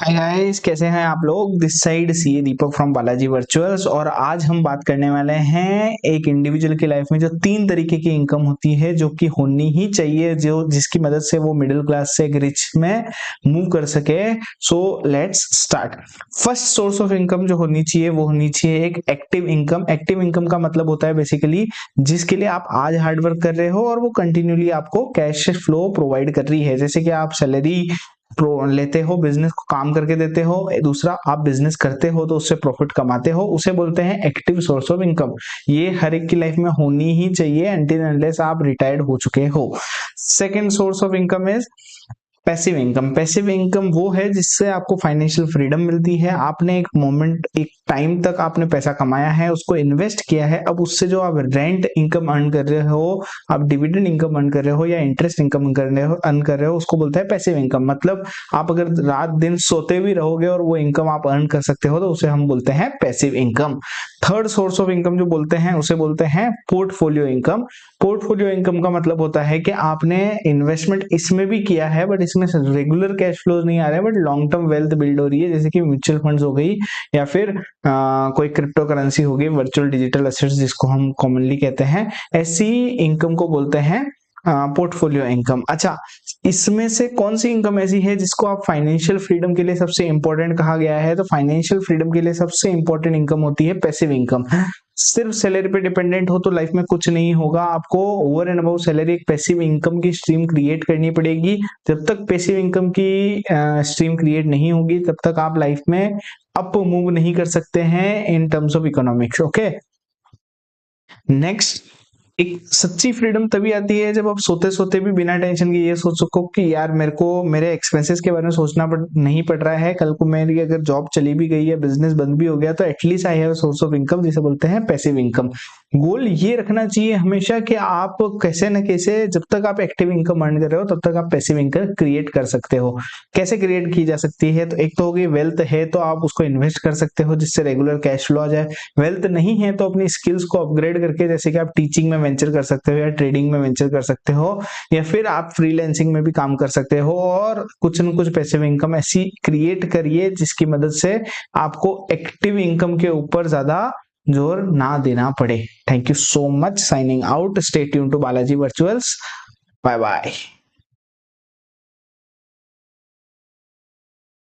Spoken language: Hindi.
हाय गाइस, कैसे हैं आप लोग। दिस साइड सी दीपक फ्रॉम बालाजी वर्चुअल्स। और आज हम बात करने वाले हैं एक इंडिविजुअल की लाइफ में जो 3 तरीके की इनकम होती है जो कि होनी ही चाहिए, जो जिसकी मदद से वो मिडिल क्लास से एक रिच में मूव कर सके। So let's start. First source of income जो होनी चाहिए वो होनी चाहिए एक एक्टिव इनकम। एक्टिव इनकम का मतलब होता है बेसिकली जिसके लिए आप आज हार्ड वर्क कर रहे हो और वो कंटिन्यूली आपको कैश फ्लो प्रोवाइड कर रही है। जैसे कि आप सैलरी लेते हो, बिजनेस को काम करके देते हो, दूसरा आप बिजनेस करते हो तो उससे प्रॉफिट कमाते हो, उसे बोलते हैं एक्टिव सोर्स ऑफ इनकम। ये हर एक की लाइफ में होनी ही चाहिए अनटिल अनलेस आप रिटायर्ड हो चुके हो। Second source of income is passive income. Passive income वो है जिससे आपको फाइनेंशियल फ्रीडम मिलती है। आपने एक मोमेंट, एक टाइम तक आपने पैसा कमाया है, उसको इन्वेस्ट किया है, अब उससे जो आप रेंट इनकम अर्न कर रहे हो, आप डिविडेंड इनकम अर्न कर रहे हो या इंटरेस्ट इनकम अर्न कर रहे हो, उसको बोलते हैं पैसिव इनकम। मतलब आप अगर रात दिन सोते भी रहोगे और वो इनकम आप अर्न कर सकते हो तो उसे हम बोलते हैं passive income. Third source of income जो बोलते हैं उसे बोलते हैं पोर्टफोलियो इनकम। पोर्टफोलियो इनकम का मतलब होता है कि आपने इन्वेस्टमेंट इसमें भी किया है बट इसमें रेगुलर कैश फ्लोज नहीं आ रहे हैं, but long term wealth build हो रही है, जैसे कि म्यूचुअल फंड्स हो गई या फिर कोई क्रिप्टो करेंसी हो गई, वर्चुअल डिजिटल एसेट्स जिसको हम कॉमनली कहते हैं। ऐसी इनकम को बोलते हैं पोर्टफोलियो इनकम। अच्छा, इसमें से कौन सी इनकम ऐसी है जिसको आप फाइनेंशियल फ्रीडम के लिए सबसे इंपॉर्टेंट कहा गया है? तो फाइनेंशियल फ्रीडम के लिए सबसे इंपॉर्टेंट इनकम होती है पैसिव इनकम। सिर्फ सैलरी पे डिपेंडेंट हो तो लाइफ में कुछ नहीं होगा, आपको ओवर एंड अबाउट सैलरी एक पैसिव इनकम की स्ट्रीम क्रिएट करनी पड़ेगी। जब तक पैसिव इनकम की स्ट्रीम क्रिएट नहीं होगी तब तक आप लाइफ में अप मूव नहीं कर सकते हैं in terms of economics. Okay, next, एक सच्ची फ्रीडम तभी आती है जब आप सोते सोते भी बिना टेंशन के ये सोच सको कि यार मेरे को मेरे एक्सपेंसेस के बारे में सोचना नहीं पड़ रहा है। कल को मेरी अगर जॉब चली भी गई है, बिजनेस बंद भी हो गया, तो at least I have source of income, जिसे बोलते हैं पैसिव इनकम। गोल ये रखना चाहिए हमेशा कि आप कैसे न कैसे, जब तक आप एक्टिव इनकम अर्न कर रहे हो तब तक आप पैसिव इनकम क्रिएट कर सकते हो। कैसे क्रिएट की जा सकती है? तो एक तो होगी वेल्थ है तो आप उसको इन्वेस्ट कर सकते हो जिससे रेगुलर कैश फ्लो आ जाए। वेल्थ नहीं है तो अपनी स्किल्स को अपग्रेड करके, जैसे कि आप टीचिंग में वेंचर कर सकते हो या ट्रेडिंग में वेंचर कर सकते हो या फिर आप फ्रीलांसिंग में भी काम कर सकते हो, और कुछ न कुछ पैसिव इनकम ऐसी क्रिएट करिए जिसकी मदद से आपको एक्टिव इनकम के ऊपर ज्यादा जोर ना देना पड़े। Thank you so much. Signing out. Stay tune to Balaji Virtuals. Bye bye.